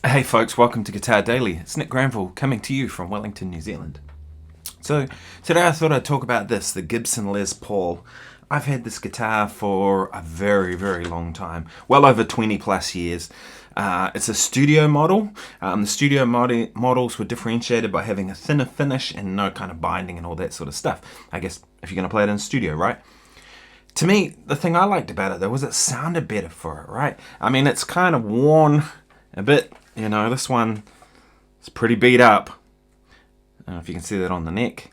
Hey folks, welcome to Guitar Daily. It's Nick Granville coming to you from Wellington, New Zealand. So today I thought I'd talk about this, the Gibson Les Paul. I've had this guitar for a very, very long time, well over 20 plus years. It's a studio model. The studio models were differentiated by having a thinner finish and no kind of binding and all that sort of stuff. I guess if you're going to play it in the studio, right? To me, the thing I liked about it though was it sounded better for it, right? I mean, it's kind of worn a bit. You know, this one is pretty beat up. I don't know if you can see that on the neck.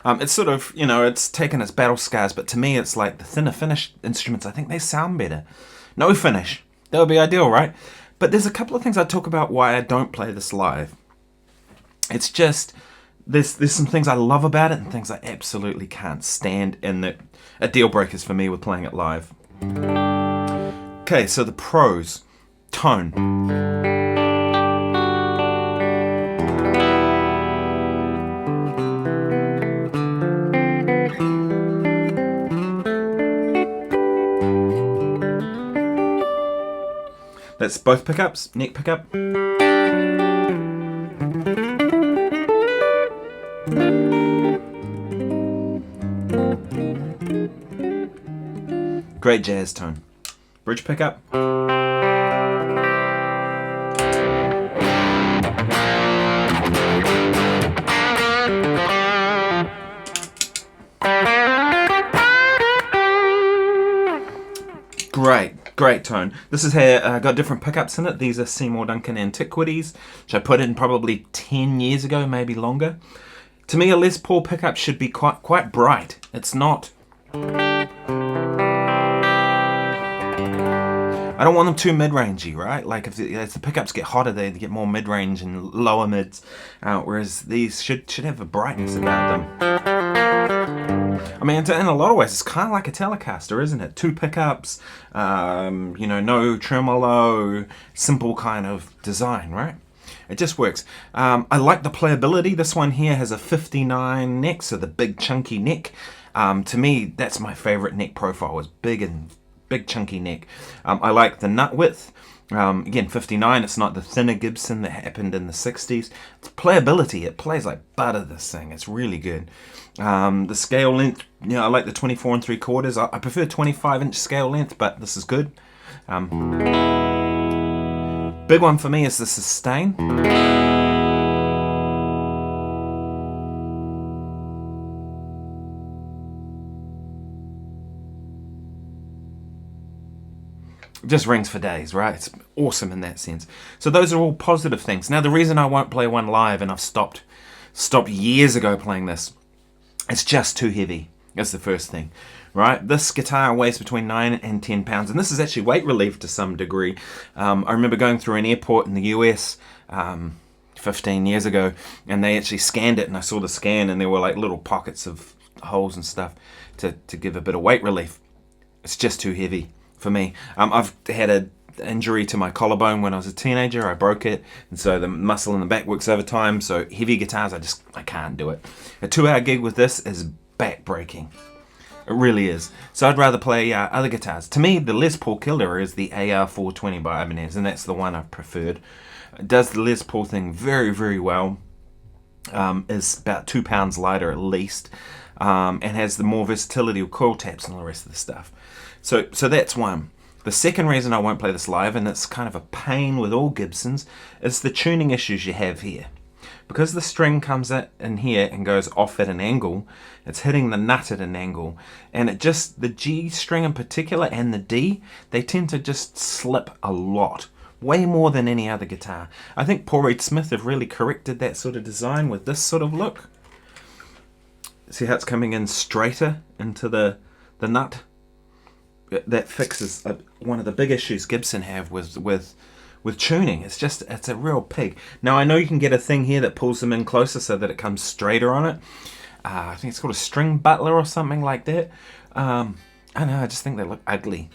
It's sort of, it's taken its battle scars, but to me it's like the thinner finish instruments, I think they sound better. No finish. That would be ideal, right? But there's a couple of things I talk about why I don't play this live. It's just, there's some things I love about it and things I absolutely can't stand, and that are deal breakers for me with playing it live. Okay, so the pros. Tone. That's both pickups, neck pickup. Great jazz tone. Bridge pickup. Great tone. This is got different pickups in it. These are Seymour Duncan Antiquities, which I put in probably 10 years ago, maybe longer. To me, a Les Paul pickup should be quite bright. It's not. I don't want them too mid-rangey, right? Like if the pickups get hotter, they get more mid-range and lower mids, whereas these should have a brightness about them. I mean, in a lot of ways, it's kind of like a Telecaster, isn't it? Two pickups, no tremolo, simple kind of design, right? It just works. I like the playability. This one here has a 59 neck, so the big chunky neck. To me, that's my favorite neck profile, is big chunky neck. I like the nut width. Again, 59, it's not the thinner Gibson that happened in the 60s. It's playability, it plays like butter, this thing. It's really good. The scale length, I like the 24 3/4. I prefer 25-inch scale length, but this is good. Big one for me is the sustain. Just rings for days, right? It's awesome in that sense. So those are all positive things. Now the reason I won't play one live, and I've stopped years ago playing this, it's just too heavy. That's the first thing, right? This guitar weighs between 9 and 10 pounds, and this is actually weight relief to some degree. I remember going through an airport in the US 15 years ago, and they actually scanned it, and I saw the scan, and there were like little pockets of holes and stuff to give a bit of weight relief. It's just too heavy for me. I've had an injury to my collarbone when I was a teenager. I broke it, and so the muscle in the back works overtime, so heavy guitars, I can't do it. A 2-hour gig with this is back-breaking. It really is. So I'd rather play other guitars. To me, the Les Paul killer is the AR420 by Ibanez, and that's the one I've preferred. It does the Les Paul thing very, very well. Is about 2 pounds lighter at least, and has the more versatility of coil taps and all the rest of the stuff. So that's one. The second reason I won't play this live, and it's kind of a pain with all Gibsons, is the tuning issues you have here. Because the string comes in here and goes off at an angle, it's hitting the nut at an angle, and the G string in particular and the D, they tend to just slip a lot. Way more than any other guitar. I think Paul Reed Smith have really corrected that sort of design with this sort of look. See how it's coming in straighter into the nut? That fixes one of the big issues Gibson have with tuning. It's a real pig. Now I know you can get a thing here that pulls them in closer so that it comes straighter on it. I think it's called a string butler or something like that. I don't know, I just think they look ugly.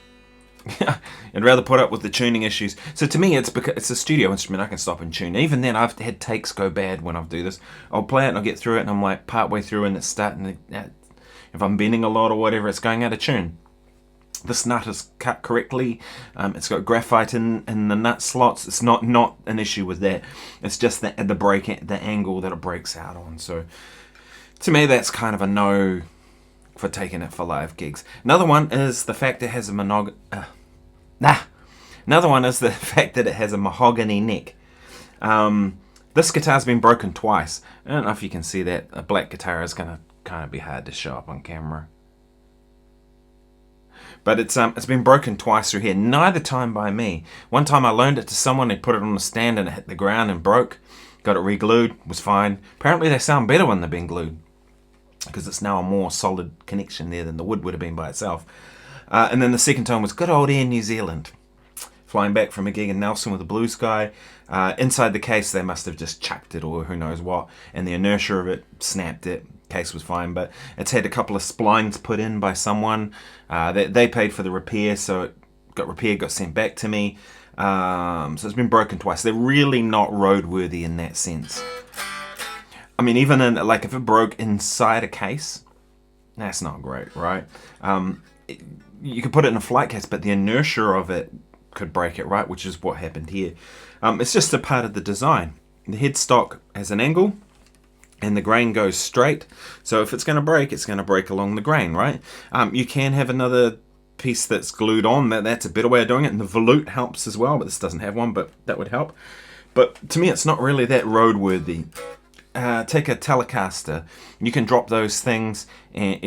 I'd rather put up with the tuning issues. So to me, it's because it's a studio instrument. I can stop and tune. Even then, I've had takes go bad when I do this. I'll play it and I'll get through it, and I'm like part way through, and it's starting to. If I'm bending a lot or whatever, it's going out of tune. This nut is cut correctly. It's got graphite in the nut slots. It's not an issue with that. It's just the angle that it breaks out on. So to me, that's kind of a no for taking it for live gigs. Another one is the fact it has a Another one is the fact that it has a mahogany neck. This guitar's been broken twice. I don't know if you can see that. A black guitar is going to kind of be hard to show up on camera. But it's been broken twice through here. Neither time by me. One time I loaned it to someone who put it on a stand and it hit the ground and broke. Got it re-glued. Was fine. Apparently they sound better when they've been glued, because it's now a more solid connection there than the wood would have been by itself. And then the second time was good old Air New Zealand. Flying back from a gig in Nelson with a blue sky. Inside the case they must have just chucked it or who knows what, and the inertia of it snapped it. Case was fine, but it's had a couple of splines put in by someone. They paid for the repair, so it got repaired, got sent back to me. So it's been broken twice. They're really not roadworthy in that sense. I mean, even in, like, if it broke inside a case, that's not great, right? You could put it in a flight case, but the inertia of it could break it, right? Which is what happened here. It's just a part of the design. The headstock has an angle, and the grain goes straight. So if it's going to break along the grain, right? You can have another piece that's glued on. That's a better way of doing it, and the volute helps as well, but this doesn't have one, but that would help. But to me, it's not really that roadworthy. Take a Telecaster. You can drop those things, and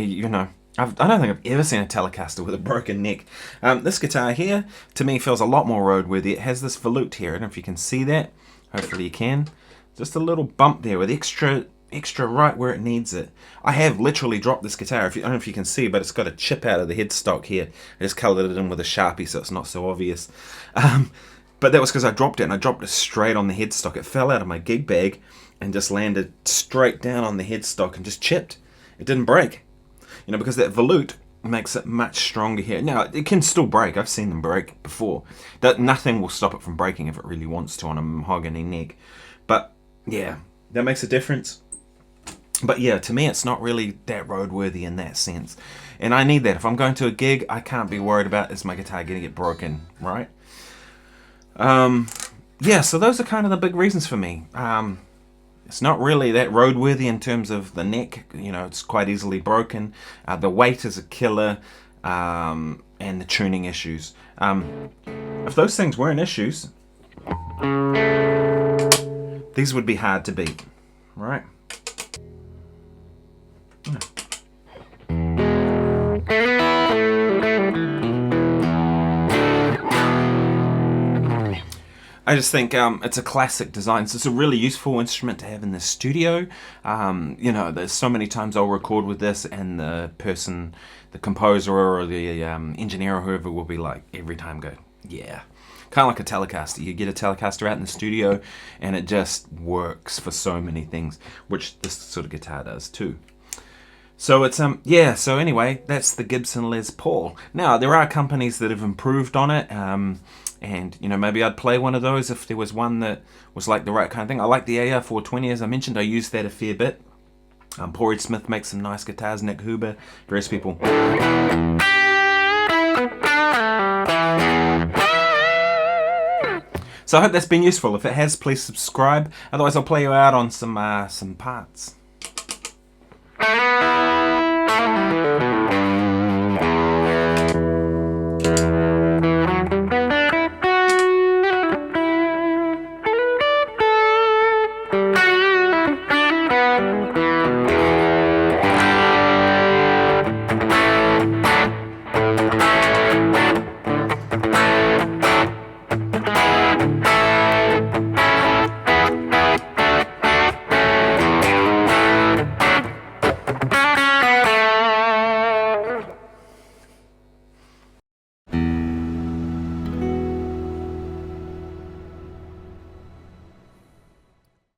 I don't think I've ever seen a Telecaster with a broken neck. This guitar here, to me, feels a lot more roadworthy. It has this volute here. I don't know if you can see that. Hopefully you can. Just a little bump there with extra right where it needs it. I have literally dropped this guitar. I don't know if you can see, but it's got a chip out of the headstock here. I just coloured it in with a Sharpie so it's not so obvious. But that was because I dropped it, and I dropped it straight on the headstock. It fell out of my gig bag and just landed straight down on the headstock and just chipped. It didn't break. Because that volute makes it much stronger here. Now, it can still break. I've seen them break before. Nothing will stop it from breaking if it really wants to on a mahogany neck. But, yeah, that makes a difference. But, yeah, to me, it's not really that roadworthy in that sense. And I need that. If I'm going to a gig, I can't be worried about, is my guitar going to get broken, right? Yeah, so those are kind of the big reasons for me. It's not really that roadworthy in terms of the neck. It's quite easily broken. The weight is a killer, and the tuning issues. If those things weren't issues, these would be hard to beat, right? I just think it's a classic design. So it's a really useful instrument to have in the studio. There's so many times I'll record with this, and the person, the composer or the engineer or whoever will be like, every time go, yeah. Kind of like a Telecaster. You get a Telecaster out in the studio, and it just works for so many things, which this sort of guitar does too. So it's so anyway, that's the Gibson Les Paul. Now, there are companies that have improved on it. And, maybe I'd play one of those if there was one that was like the right kind of thing. I like the AR420, as I mentioned. I use that a fair bit. Porridge Smith makes some nice guitars. Nick Huber, various people. So I hope that's been useful. If it has, please subscribe. Otherwise, I'll play you out on some parts.